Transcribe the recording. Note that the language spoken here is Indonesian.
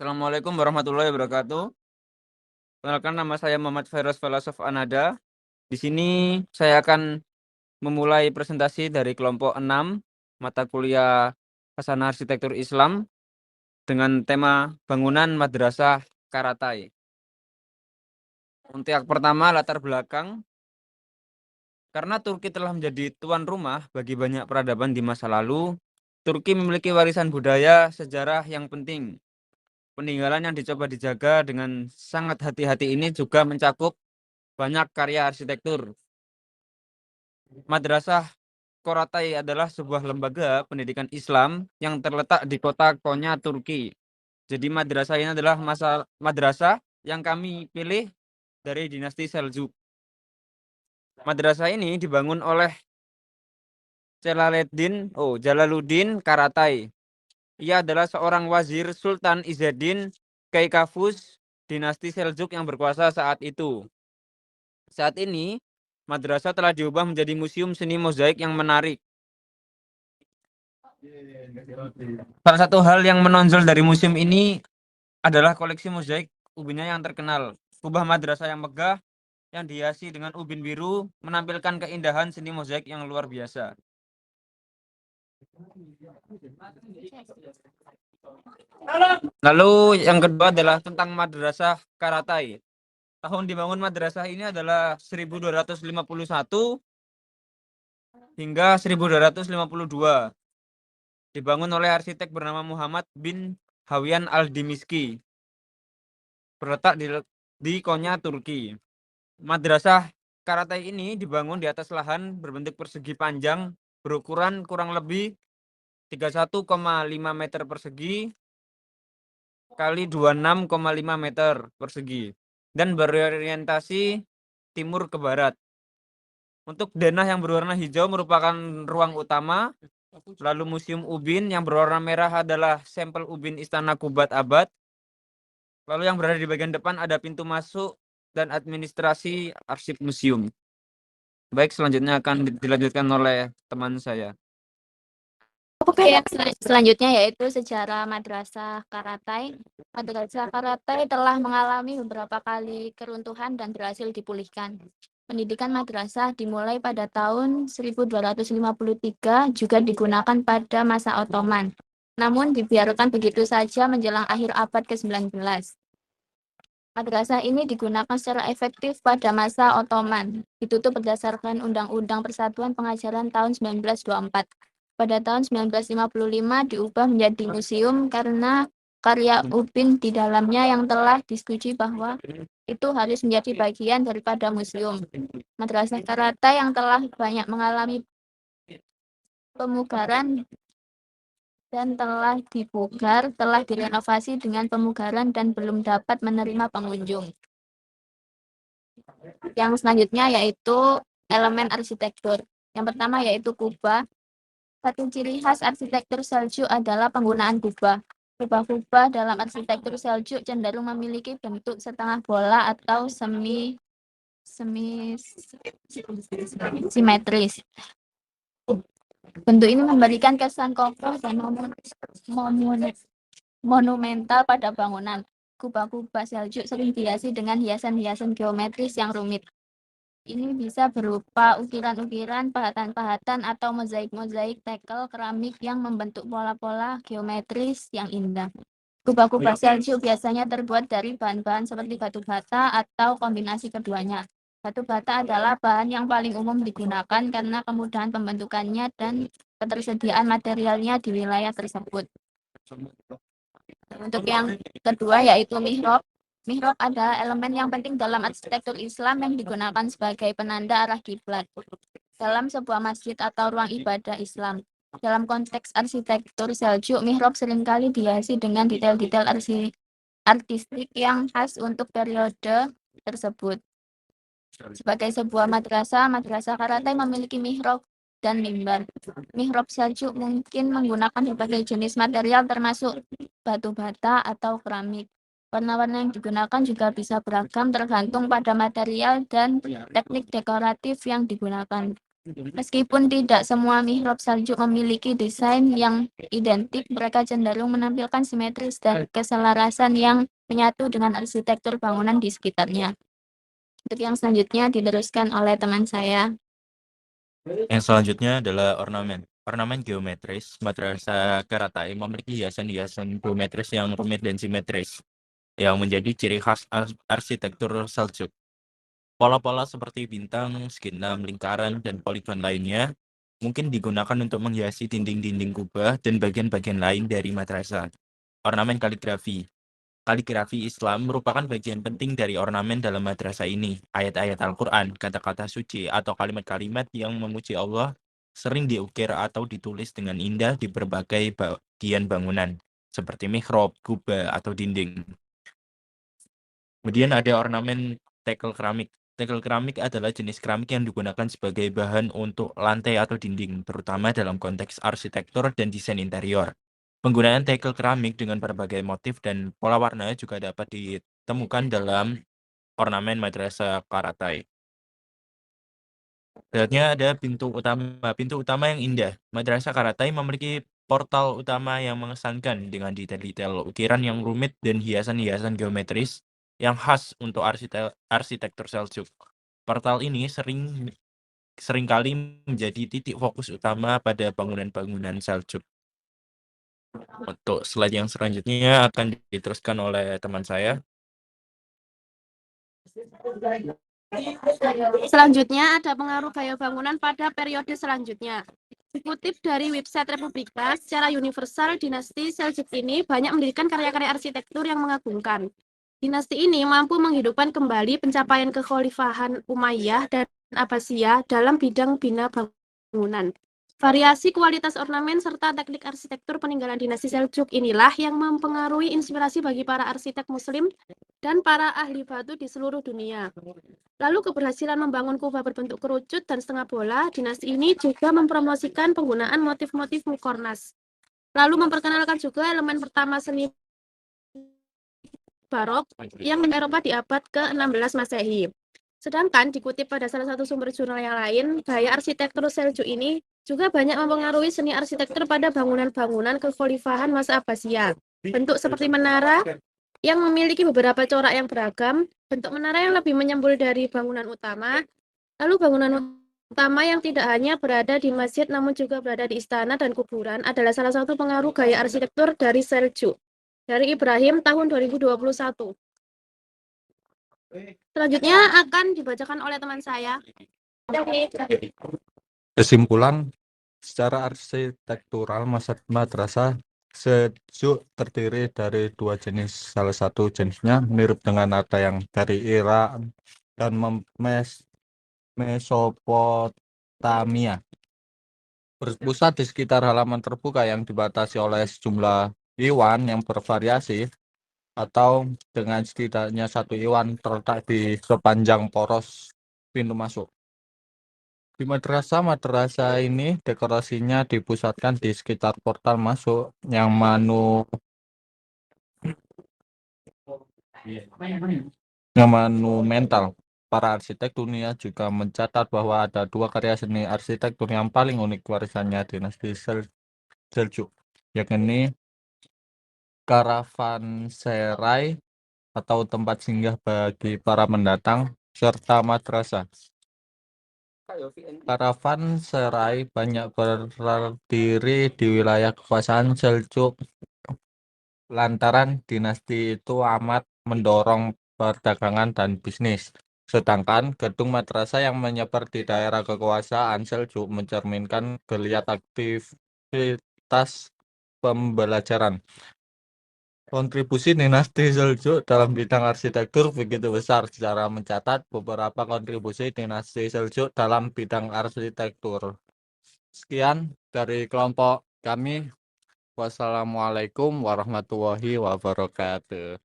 Assalamualaikum warahmatullahi wabarakatuh. Perkenalkan, nama saya Muhammad Fairuz Falasov Anada. Di sini saya akan memulai presentasi dari kelompok 6 mata kuliah Hasanah Arsitektur Islam dengan tema bangunan Madrasah Karatai. Untuk yang pertama, latar belakang. Karena Turki telah menjadi tuan rumah bagi banyak peradaban di masa lalu, Turki memiliki warisan budaya sejarah yang penting. Peninggalan yang dicoba dijaga dengan sangat hati-hati ini juga mencakup banyak karya arsitektur. Madrasah Koratai adalah sebuah lembaga pendidikan Islam yang terletak di kota Konya, Turki. Jadi madrasah ini adalah madrasah yang kami pilih dari dinasti Seljuk. Madrasah ini dibangun oleh Jalaluddin Karatai. Ia adalah seorang wazir Sultan Izzeddin Keikavus dinasti Seljuk yang berkuasa saat itu. Saat ini, madrasah telah diubah menjadi museum seni mozaik yang menarik. Salah satu hal yang menonjol dari museum ini adalah koleksi mozaik ubinnya yang terkenal. Kubah madrasah yang megah yang dihiasi dengan ubin biru menampilkan keindahan seni mozaik yang luar biasa. Lalu yang kedua adalah tentang Madrasah Karatai. Tahun dibangun madrasah ini adalah 1251 hingga 1252. Dibangun oleh arsitek bernama Muhammad bin Hawian al-Dimiski. Berletak di Konya, Turki. Madrasah Karatai ini dibangun di atas lahan berbentuk persegi panjang berukuran kurang lebih 31,5 meter persegi kali 26,5 meter persegi dan berorientasi timur ke barat. Untuk denah yang berwarna hijau merupakan ruang utama, lalu museum ubin yang berwarna merah adalah sampel ubin Istana Kubat Abad. Lalu yang berada di bagian depan ada pintu masuk dan administrasi arsip museum. Baik, selanjutnya akan dilanjutkan oleh teman saya. Oke, selanjutnya yaitu sejarah Madrasah Karatai. Madrasah Karatai telah mengalami beberapa kali keruntuhan dan berhasil dipulihkan. Pendidikan madrasah dimulai pada tahun 1253, juga digunakan pada masa Ottoman. Namun dibiarkan begitu saja menjelang akhir abad ke-19. Madrasah ini digunakan secara efektif pada masa Ottoman. Ditutup berdasarkan Undang-Undang Persatuan Pengajaran tahun 1924. Pada tahun 1955 diubah menjadi museum karena karya ubin di dalamnya yang telah disetujui bahwa itu harus menjadi bagian daripada museum. Madrasah Karatai yang telah banyak mengalami pemugaran dan telah direnovasi dengan pemugaran dan belum dapat menerima pengunjung. Yang selanjutnya yaitu elemen arsitektur. Yang pertama yaitu kubah. Satu ciri khas arsitektur Seljuk adalah penggunaan kubah. Kubah-kubah dalam arsitektur Seljuk cenderung memiliki bentuk setengah bola atau semi simetris. Bentuk ini memberikan kesan kokoh dan monumental pada bangunan. Kubah-kubah Seljuk sering dihiasi dengan hiasan-hiasan geometris yang rumit. Ini bisa berupa ukiran-ukiran, pahatan-pahatan, atau mozaik-mozaik tekel keramik yang membentuk pola-pola geometris yang indah. Kubah-kubah Seljuk biasanya terbuat dari bahan-bahan seperti batu bata atau kombinasi keduanya. Batu bata adalah bahan yang paling umum digunakan karena kemudahan pembentukannya dan ketersediaan materialnya di wilayah tersebut. Untuk yang kedua yaitu mihrab. Mihrab adalah elemen yang penting dalam arsitektur Islam yang digunakan sebagai penanda arah kiblat dalam sebuah masjid atau ruang ibadah Islam. Dalam konteks arsitektur Seljuk, mihrab seringkali dihiasi dengan detail-detail artistik yang khas untuk periode tersebut. Sebagai sebuah madrasah Karatai memiliki mihrab dan mimbar. Mihrab Seljuk mungkin menggunakan berbagai jenis material termasuk batu bata atau keramik. Warna-warna yang digunakan juga bisa beragam tergantung pada material dan teknik dekoratif yang digunakan. Meskipun tidak semua mihrab Saljuk memiliki desain yang identik, mereka cenderung menampilkan simetris dan keselarasan yang menyatu dengan arsitektur bangunan di sekitarnya. Untuk yang selanjutnya diteruskan oleh teman saya. Yang selanjutnya adalah ornamen. Ornamen geometris, madrasah Karatai memiliki hiasan-hiasan geometris yang rumit dan simetris, yang menjadi ciri khas arsitektur Seljuk. Pola-pola seperti bintang, skena, lingkaran, dan poligon lainnya mungkin digunakan untuk menghiasi dinding-dinding kubah dan bagian-bagian lain dari madrasah. Ornamen kaligrafi. Kaligrafi Islam merupakan bagian penting dari ornamen dalam madrasah ini. Ayat-ayat Al-Quran, kata-kata suci, atau kalimat-kalimat yang memuji Allah sering diukir atau ditulis dengan indah di berbagai bagian bangunan, seperti mihrab, kubah, atau dinding. Kemudian ada ornamen tekel keramik. Tekel keramik adalah jenis keramik yang digunakan sebagai bahan untuk lantai atau dinding, terutama dalam konteks arsitektur dan desain interior. Penggunaan tekel keramik dengan berbagai motif dan pola warna juga dapat ditemukan dalam ornamen madrasah Karatai. Selanjutnya ada pintu utama. Pintu utama yang indah. Madrasah Karatai memiliki portal utama yang mengesankan dengan detail-detail ukiran yang rumit dan hiasan-hiasan geometris yang khas untuk arsitektur Seljuk. Portal ini seringkali menjadi titik fokus utama pada bangunan-bangunan Seljuk. Untuk slide yang selanjutnya akan diteruskan oleh teman saya. Selanjutnya ada pengaruh gaya bangunan pada periode selanjutnya. Dikutip dari website Republika, secara universal dinasti Seljuk ini banyak mendirikan karya-karya arsitektur yang mengagumkan. Dinasti ini mampu menghidupkan kembali pencapaian kekhalifahan Umayyah dan Abbasiyah dalam bidang bina bangunan. Variasi kualitas ornamen serta teknik arsitektur peninggalan dinasti Seljuk inilah yang mempengaruhi inspirasi bagi para arsitek muslim dan para ahli batu di seluruh dunia. Lalu keberhasilan membangun kubah berbentuk kerucut dan setengah bola, dinasti ini juga mempromosikan penggunaan motif-motif mukornas. Lalu memperkenalkan juga elemen pertama seni barok yang di Eropa di abad ke-16 Masehi. Sedangkan dikutip pada salah satu sumber jurnal yang lain, gaya arsitektur Seljuk ini juga banyak mempengaruhi seni arsitektur pada bangunan-bangunan kekhalifahan masa Abbasiyah. Bentuk seperti menara yang memiliki beberapa corak yang beragam, bentuk menara yang lebih menyembul dari bangunan utama, lalu bangunan utama yang tidak hanya berada di masjid namun juga berada di istana dan kuburan adalah salah satu pengaruh gaya arsitektur dari Seljuk. Dari Ibrahim tahun 2021. Selanjutnya akan dibacakan oleh teman saya. Kesimpulan, secara arsitektural madrasah Seljuk terdiri dari dua jenis. Salah satu jenisnya mirip dengan ada yang dari Iran dan Mesopotamia. Berpusat di sekitar halaman terbuka yang dibatasi oleh sejumlah iwan yang bervariasi, atau dengan setidaknya satu iwan terletak di sepanjang poros pintu masuk. Di madrasah ini dekorasinya dipusatkan di sekitar portal masuk yang monumental. Para arsitek dunia juga mencatat bahwa ada dua karya seni arsitektur yang paling unik warisannya dinasti Seljuk, yakni Karavanserai atau tempat singgah bagi para pendatang, serta madrasah. Karavanserai banyak berdiri di wilayah kekuasaan Seljuk lantaran dinasti itu amat mendorong perdagangan dan bisnis. Sedangkan gedung madrasah yang menyebar di daerah kekuasaan Seljuk mencerminkan geliat aktivitas pembelajaran. Kontribusi dinasti Seljuk dalam bidang arsitektur begitu besar. Secara mencatat beberapa kontribusi dinasti Seljuk dalam bidang arsitektur. Sekian dari kelompok kami. Wassalamualaikum warahmatullahi wabarakatuh.